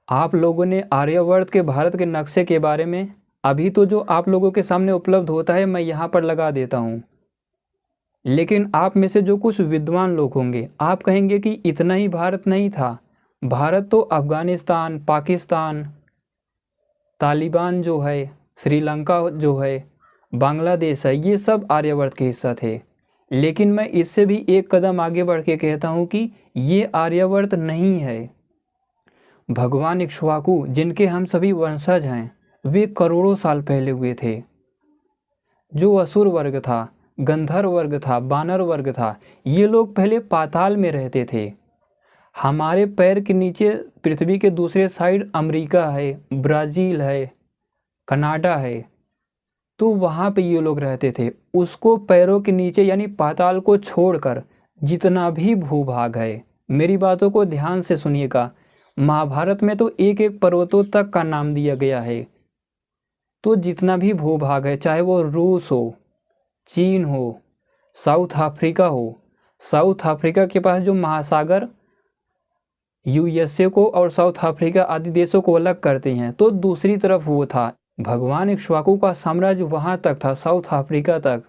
आप लोगों ने आर्यवर्त के भारत के नक्शे के बारे में अभी तो जो आप लोगों के सामने उपलब्ध होता है मैं यहाँ पर लगा देता हूँ, लेकिन आप में से जो कुछ विद्वान लोग होंगे आप कहेंगे कि इतना ही भारत नहीं था। भारत तो अफ़गानिस्तान, पाकिस्तान, तालिबान जो है, श्रीलंका जो है, बांग्लादेश है, ये सब आर्यवर्त के हिस्सा थे। लेकिन मैं इससे भी एक कदम आगे बढ़ के कहता हूँ कि ये आर्यवर्त नहीं है। भगवान इक्ष्वाकु जिनके हम सभी वंशज हैं, वे करोड़ों साल पहले हुए थे। जो असुर वर्ग था, गंधर्व वर्ग था, बानर वर्ग था, ये लोग पहले पाताल में रहते थे। हमारे पैर के नीचे पृथ्वी के दूसरे साइड अमेरिका है, ब्राज़ील है, कनाडा है, तो वहाँ पे ये लोग रहते थे। उसको पैरों के नीचे यानी पाताल को छोड़कर जितना भी भूभाग है, मेरी बातों को ध्यान से सुनिएगा। महाभारत में तो एक एक पर्वतों तक का नाम दिया गया है। तो जितना भी भूभाग है, चाहे वो रूस हो, चीन हो, साउथ अफ्रीका हो, साउथ अफ्रीका के पास जो महासागर यूएसए को और साउथ अफ्रीका आदि देशों को अलग करते हैं, तो दूसरी तरफ वो था। भगवान इक्ष्वाकु का साम्राज्य वहाँ तक था, साउथ अफ्रीका तक।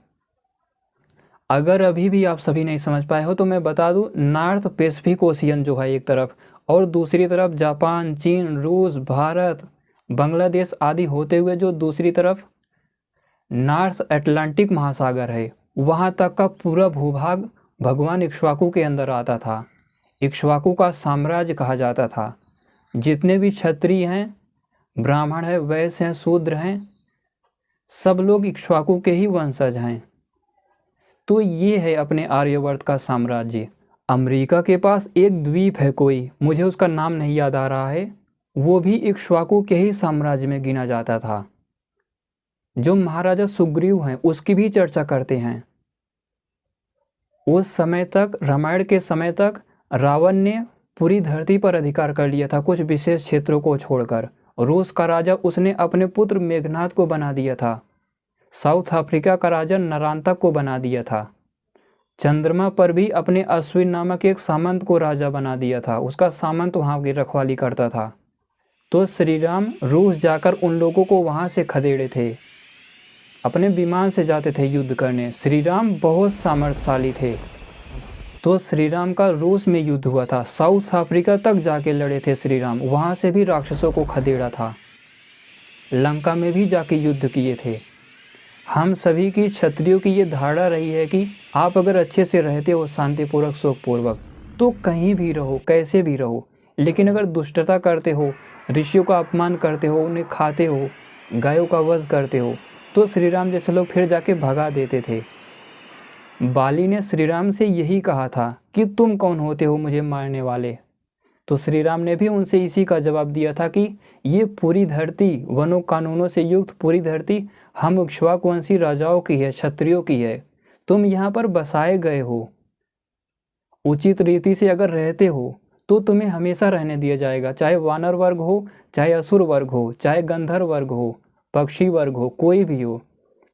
अगर अभी भी आप सभी नहीं समझ पाए हो तो मैं बता दूं, नॉर्थ पैसिफिक ओशियन जो है एक तरफ और दूसरी तरफ जापान, चीन, रूस, भारत, बांग्लादेश आदि होते हुए जो दूसरी तरफ नॉर्थ अटलांटिक महासागर है, वहाँ तक का पूरा भूभाग भगवान इक्ष्वाकु के अंदर आता था। इक्ष्वाकु का साम्राज्य कहा जाता था। जितने भी क्षत्रिय हैं, ब्राह्मण हैं, वैश्य हैं, शूद्र हैं, सब लोग इक्ष्वाकु के ही वंशज हैं। तो ये है अपने आर्यवर्त का साम्राज्य। अमेरिका के पास एक द्वीप है कोई, मुझे उसका नाम नहीं याद आ रहा है, वो भी इक्ष्वाकु के ही साम्राज्य में गिना जाता था। जो महाराजा सुग्रीव हैं उसकी भी चर्चा करते हैं। उस समय तक, रामायण के समय तक, रावण ने पूरी धरती पर अधिकार कर लिया था, कुछ विशेष क्षेत्रों को छोड़कर। रूस का राजा उसने अपने पुत्र मेघनाद को बना दिया था। साउथ अफ्रीका का राजा नरांतक को बना दिया था। चंद्रमा पर भी अपने अश्विन नामक एक सामंत को राजा बना दिया था, उसका सामंत वहाँ की रखवाली करता था। तो श्री राम रूस जाकर उन लोगों को वहाँ से खदेड़े थे, अपने विमान से जाते थे युद्ध करने। श्री राम बहुत सामर्थ्यशाली थे। तो श्री राम का रूस में युद्ध हुआ था, साउथ अफ्रीका तक जाके लड़े थे श्री राम, वहाँ से भी राक्षसों को खदेड़ा था, लंका में भी जाके युद्ध किए थे। हम सभी की क्षत्रियों की ये धारणा रही है कि आप अगर अच्छे से रहते हो, शांतिपूर्वक, सुखपूर्वक, तो कहीं भी रहो, कैसे भी रहो। लेकिन अगर दुष्टता करते हो, ऋषियों का अपमान करते हो, उन्हें खाते हो, गायों का वध करते हो, तो श्री राम जैसे लोग फिर जाके भगा देते थे। बाली ने श्री राम से यही कहा था कि तुम कौन होते हो मुझे मारने वाले। तो श्री राम ने भी उनसे इसी का जवाब दिया था कि ये पूरी धरती, वनों कानूनों से युक्त पूरी धरती हम इक्ष्वाकुवंशी राजाओं की है, क्षत्रियों की है। तुम यहाँ पर बसाए गए हो, उचित रीति से अगर रहते हो तो तुम्हें हमेशा रहने दिया जाएगा, चाहे वानर वर्ग हो, चाहे असुर वर्ग हो, चाहे गंधर्व वर्ग हो, पक्षी वर्ग हो, कोई भी हो।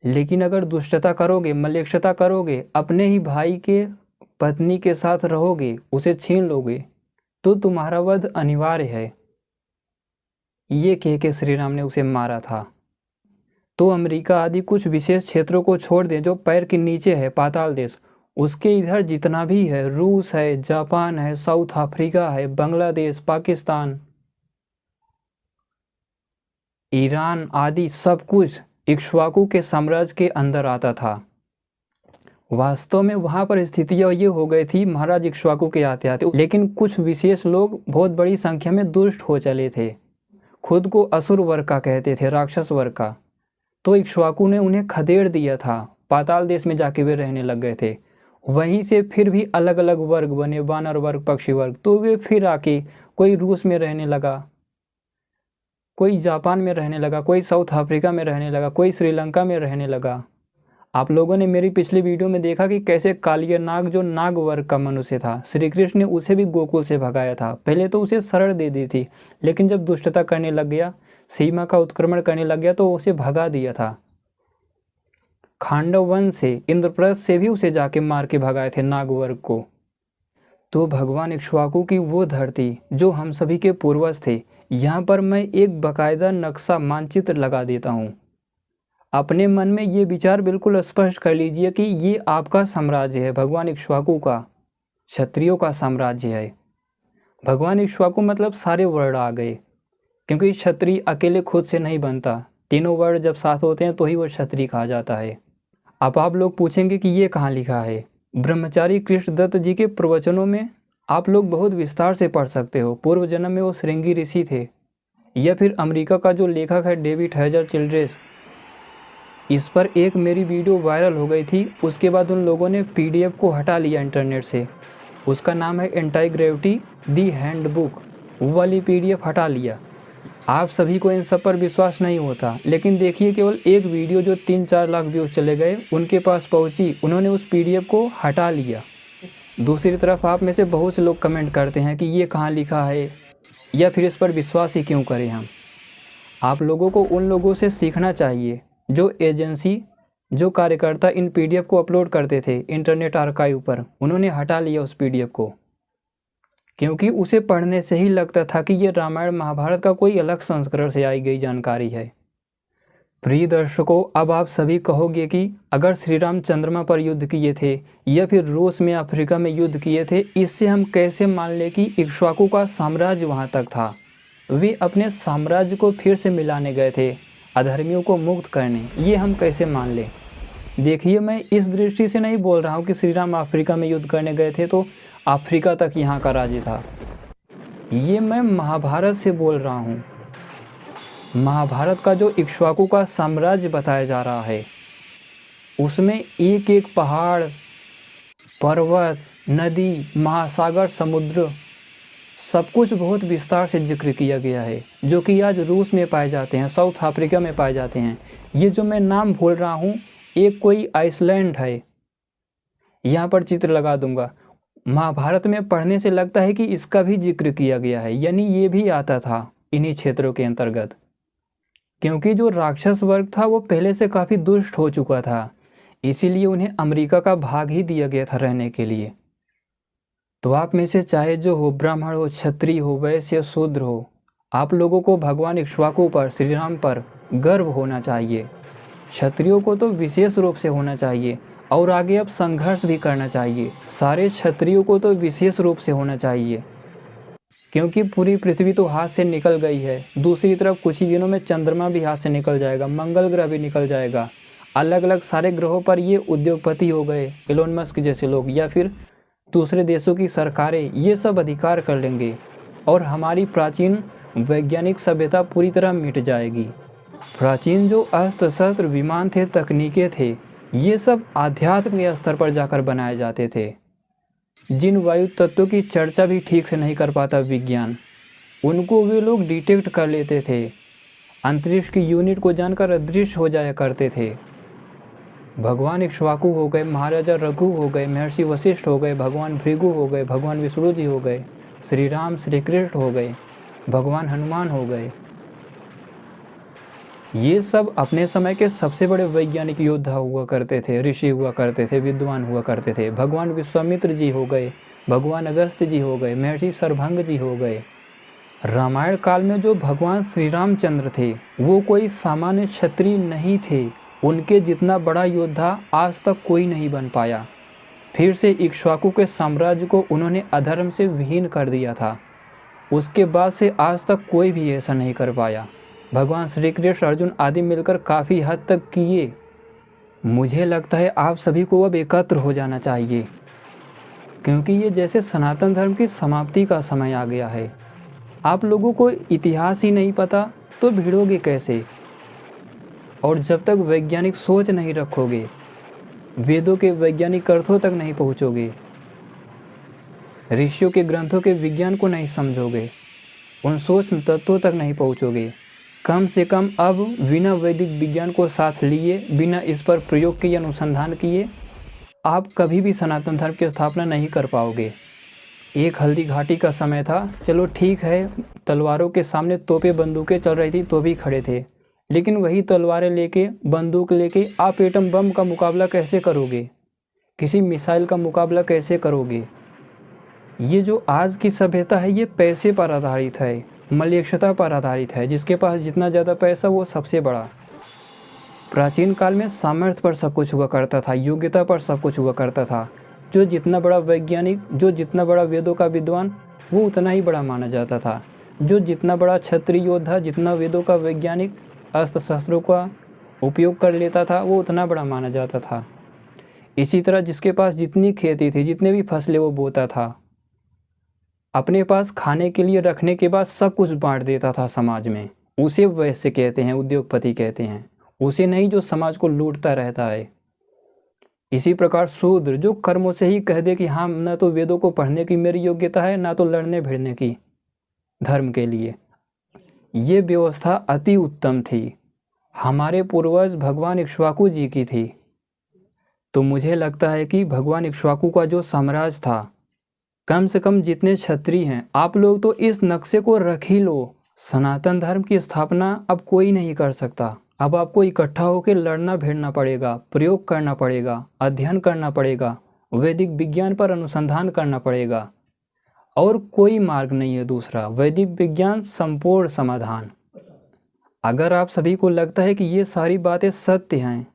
लेकिन अगर दुष्टता करोगे, मलेच्छता करोगे, अपने ही भाई के पत्नी के साथ रहोगे, उसे छीन लोगे, तो तुम्हारा वध अनिवार्य है। ये कह के श्री राम ने उसे मारा था। तो अमेरिका आदि कुछ विशेष क्षेत्रों को छोड़ दें जो पैर के नीचे है, पाताल देश, उसके इधर जितना भी है, रूस है, जापान है, साउथ अफ्रीका है, बांग्लादेश, पाकिस्तान, ईरान आदि सब कुछ इक्ष्वाकु के साम्राज्य के अंदर आता था। वास्तव में वहाँ पर स्थितियाँ ये हो गई थी महाराज इक्ष्वाकु के आते आते, लेकिन कुछ विशेष लोग बहुत बड़ी संख्या में दुष्ट हो चले थे, खुद को असुर वर्ग का कहते थे, राक्षस वर्ग का। तो इक्ष्वाकु ने उन्हें खदेड़ दिया था, पाताल देश में जाके वे रहने लग गए थे। वहीं से फिर भी अलग अलग वर्ग बने, वानर वर्ग, पक्षी वर्ग। तो वे फिर आके कोई रूस में रहने लगा, कोई जापान में रहने लगा, कोई साउथ अफ्रीका में रहने लगा, कोई श्रीलंका में रहने लगा। आप लोगों ने मेरी पिछली वीडियो में देखा कि कैसे कालिया नाग, जो नाग वर्ग का मनुष्य था, श्री कृष्ण ने उसे भी गोकुल से भगाया था। पहले तो उसे शरण दे दी थी, लेकिन जब दुष्टता करने लग गया, सीमा का उत्क्रमण करने लग गया, तो उसे भगा दिया था। खांडव वंश से, इंद्रप्रस्थ से भी उसे जाके मार के भगाए थे नाग वर्ग को। तो भगवान इक्ष्वाकु की वो धरती जो हम सभी के पूर्वज थे, यहाँ पर मैं एक बाकायदा नक्शा मानचित्र लगा देता हूँ। अपने मन में ये विचार बिल्कुल स्पष्ट कर लीजिए कि ये आपका साम्राज्य है, भगवान इक्ष्वाकु का, क्षत्रियों का साम्राज्य है। भगवान इक्ष्वाकु मतलब सारे वर्ण आ गए, क्योंकि क्षत्रिय अकेले खुद से नहीं बनता, तीनों वर्ण जब साथ होते हैं तो ही वो क्षत्रिय कहा जाता है। अब आप लोग पूछेंगे कि ये कहाँ लिखा है। ब्रह्मचारी कृष्णदत्त जी के प्रवचनों में आप लोग बहुत विस्तार से पढ़ सकते हो। पूर्व जन्म में वो श्रृंगी ऋषि थे, या फिर अमेरिका का जो लेखक है डेविड हेजर चिल्ड्रेस, इस पर एक मेरी वीडियो वायरल हो गई थी। उसके बाद उन लोगों ने PDF को हटा लिया इंटरनेट से। उसका नाम है एंटी ग्रेविटी दी हैंडबुक, वो वाली PDF हटा लिया। आप सभी को इन सब पर विश्वास नहीं होता, लेकिन देखिए केवल एक वीडियो जो 3-4 लाख व्यूज़ चले गए उनके पास पहुंची, उन्होंने उस PDF को हटा लिया। दूसरी तरफ आप में से बहुत से लोग कमेंट करते हैं कि ये कहाँ लिखा है, या फिर इस पर विश्वास ही क्यों करें हम। आप लोगों को उन लोगों से सीखना चाहिए जो एजेंसी, जो कार्यकर्ता इन PDF को अपलोड करते थे इंटरनेट आर्काइव पर, उन्होंने हटा लिया उस PDF को, क्योंकि उसे पढ़ने से ही लगता था कि ये रामायण महाभारत का कोई अलग संस्करण से आई गई जानकारी है। प्रिय दर्शकों, अब आप सभी कहोगे कि अगर श्री राम चंद्रमा पर युद्ध किए थे या फिर रूस में अफ्रीका में युद्ध किए थे, इससे हम कैसे मान लें कि इक्ष्वाकु का साम्राज्य वहाँ तक था। वे अपने साम्राज्य को फिर से मिलाने गए थे, अधर्मियों को मुक्त करने, ये हम कैसे मान लें। देखिए, मैं इस दृष्टि से नहीं बोल रहा हूँ कि श्री राम अफ्रीका में युद्ध करने गए थे तो अफ्रीका तक यहाँ का राज्य था। ये मैं महाभारत से बोल रहा हूँ। महाभारत का जो इक्ष्वाकु का साम्राज्य बताया जा रहा है, उसमें एक एक पहाड़, पर्वत, नदी, महासागर, समुद्र, सब कुछ बहुत विस्तार से जिक्र किया गया है, जो कि आज रूस में पाए जाते हैं, साउथ अफ्रीका में पाए जाते हैं। ये जो मैं नाम बोल रहा हूँ, एक कोई आइसलैंड है, यहाँ पर चित्र लगा दूंगा। महाभारत में पढ़ने से लगता है कि इसका भी जिक्र किया गया है, यानी ये भी आता था इन्हीं क्षेत्रों के अंतर्गत, क्योंकि जो राक्षस वर्ग था वो पहले से काफ़ी दुष्ट हो चुका था, इसीलिए उन्हें अमेरिका का भाग ही दिया गया था रहने के लिए। तो आप में से चाहे जो हो, ब्राह्मण हो, क्षत्रिय हो, वैश्य, शूद्र हो, आप लोगों को भगवान इक्ष्वाकु पर, श्री राम पर गर्व होना चाहिए। क्षत्रियों को तो विशेष रूप से होना चाहिए, और आगे अब संघर्ष भी करना चाहिए। सारे क्षत्रियों को तो विशेष रूप से होना चाहिए, क्योंकि पूरी पृथ्वी तो हाथ से निकल गई है। दूसरी तरफ कुछ ही दिनों में चंद्रमा भी हाथ से निकल जाएगा, मंगल ग्रह भी निकल जाएगा। अलग अलग सारे ग्रहों पर ये उद्योगपति हो गए, एलोन मस्क जैसे लोग, या फिर दूसरे देशों की सरकारें, ये सब अधिकार कर लेंगे, और हमारी प्राचीन वैज्ञानिक सभ्यता पूरी तरह मिट जाएगी। प्राचीन जो अस्त्र शस्त्र, विमान थे, तकनीकें थे, ये सब आध्यात्म के स्तर पर जाकर बनाए जाते थे। जिन वायु तत्वों की चर्चा भी ठीक से नहीं कर पाता विज्ञान, उनको वे लोग डिटेक्ट कर लेते थे। अंतरिक्ष की यूनिट को जानकर अदृश्य हो जाया करते थे। भगवान इक्ष्वाकु हो गए, महाराजा रघु हो गए, महर्षि वशिष्ठ हो गए, भगवान भृगु हो गए, भगवान विष्णु जी हो गए, श्री राम, श्री कृष्ण हो गए, भगवान हनुमान हो गए। ये सब अपने समय के सबसे बड़े वैज्ञानिक योद्धा हुआ करते थे, ऋषि हुआ करते थे, विद्वान हुआ करते थे। भगवान विश्वामित्र जी हो गए, भगवान अगस्त्य जी हो गए, महर्षि सरभंग जी हो गए। रामायण काल में जो भगवान श्री रामचंद्र थे, वो कोई सामान्य क्षत्रिय नहीं थे। उनके जितना बड़ा योद्धा आज तक कोई नहीं बन पाया। फिर से इक्ष्वाकु के साम्राज्य को उन्होंने अधर्म से विहीन कर दिया था। उसके बाद से आज तक कोई भी ऐसा नहीं कर पाया। भगवान श्री कृष्ण, अर्जुन आदि मिलकर काफ़ी हद तक किए। मुझे लगता है आप सभी को अब एकत्र हो जाना चाहिए, क्योंकि ये जैसे सनातन धर्म की समाप्ति का समय आ गया है। आप लोगों को इतिहास ही नहीं पता तो भिड़ोगे कैसे? और जब तक वैज्ञानिक सोच नहीं रखोगे, वेदों के वैज्ञानिक अर्थों तक नहीं पहुँचोगे, ऋषियों के ग्रंथों के विज्ञान को नहीं समझोगे, उन सूक्ष्म तत्वों तक नहीं पहुँचोगे, कम से कम अब बिना वैदिक विज्ञान को साथ लिए, बिना इस पर प्रयोग किए, अनुसंधान किए, आप कभी भी सनातन धर्म की स्थापना नहीं कर पाओगे। एक हल्दी घाटी का समय था, चलो ठीक है, तलवारों के सामने तोपें बंदूकें चल रही थी तो भी खड़े थे, लेकिन वही तलवारें लेके, बंदूक लेके आप एटम बम का मुकाबला कैसे करोगे? किसी मिसाइल का मुकाबला कैसे करोगे? ये जो आज की सभ्यता है ये पैसे पर आधारित है, मलेच्छता पर आधारित है। जिसके पास जितना ज़्यादा पैसा वो सबसे बड़ा। प्राचीन काल में सामर्थ्य पर सब कुछ हुआ करता था, योग्यता पर सब कुछ हुआ करता था। जो जितना बड़ा वैज्ञानिक, जो जितना बड़ा वेदों का विद्वान, वो उतना ही बड़ा माना जाता था। जो जितना बड़ा क्षत्रिय योद्धा, जितना वेदों का वैज्ञानिक अस्त्र शस्त्रों का उपयोग कर लेता था, वो उतना बड़ा माना जाता था। इसी तरह जिसके पास जितनी खेती थी, जितने भी फसलें वो बोता था, अपने पास खाने के लिए रखने के बाद सब कुछ बांट देता था समाज में, उसे वैश्य कहते हैं, उद्योगपति कहते हैं। उसे नहीं जो समाज को लूटता रहता है। इसी प्रकार शूद्र जो कर्मों से ही कह दे कि हाँ, न तो वेदों को पढ़ने की मेरी योग्यता है, ना तो लड़ने भिड़ने की धर्म के लिए। ये व्यवस्था अति उत्तम थी, हमारे पूर्वज भगवान इक्ष्वाकु जी की थी। तो मुझे लगता है कि भगवान इक्ष्वाकु का जो साम्राज्य था, कम से कम जितने क्षत्रिय हैं, आप लोग तो इस नक्शे को रख ही लो। सनातन धर्म की स्थापना अब कोई नहीं कर सकता। अब आपको इकट्ठा होकर लड़ना भिड़ना पड़ेगा, प्रयोग करना पड़ेगा, अध्ययन करना पड़ेगा, वैदिक विज्ञान पर अनुसंधान करना पड़ेगा, और कोई मार्ग नहीं है दूसरा। वैदिक विज्ञान संपूर्ण समाधान। अगर आप सभी को लगता है कि ये सारी बातें सत्य हैं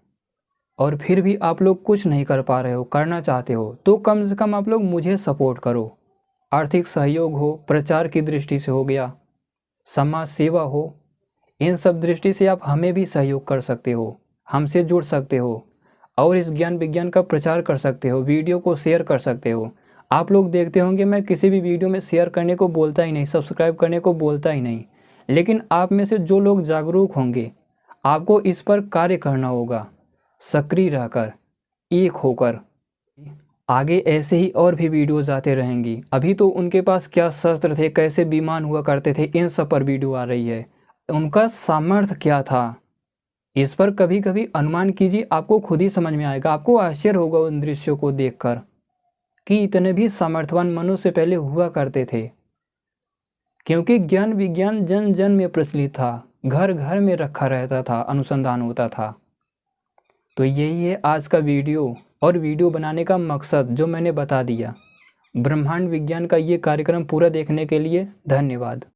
और फिर भी आप लोग कुछ नहीं कर पा रहे हो, करना चाहते हो, तो कम से कम आप लोग मुझे सपोर्ट करो। आर्थिक सहयोग हो, प्रचार की दृष्टि से हो गया, समाज सेवा हो, इन सब दृष्टि से आप हमें भी सहयोग कर सकते हो, हमसे जुड़ सकते हो और इस ज्ञान विज्ञान का प्रचार कर सकते हो, वीडियो को शेयर कर सकते हो। आप लोग देखते होंगे मैं किसी भी वीडियो में शेयर करने को बोलता ही नहीं, सब्सक्राइब करने को बोलता ही नहीं, लेकिन आप में से जो लोग जागरूक होंगे, आपको इस पर कार्य करना होगा, सक्रिय रहकर, एक होकर। आगे ऐसे ही और भी वीडियोज़ आते रहेंगी। अभी तो उनके पास क्या शस्त्र थे, कैसे विमान हुआ करते थे, इन सब पर वीडियो आ रही है। उनका सामर्थ्य क्या था, इस पर कभी कभी अनुमान कीजिए, आपको खुद ही समझ में आएगा। आपको आश्चर्य होगा उन दृश्यों को देखकर कि इतने भी सामर्थ्यवान मनुष्य पहले हुआ करते थे। क्योंकि ज्ञान विज्ञान जन जन में प्रचलित था, घर घर में रखा रहता था, अनुसंधान होता था। तो यही है आज का वीडियो, और वीडियो बनाने का मकसद जो मैंने बता दिया। ब्रह्मांड विज्ञान का ये कार्यक्रम पूरा देखने के लिए धन्यवाद।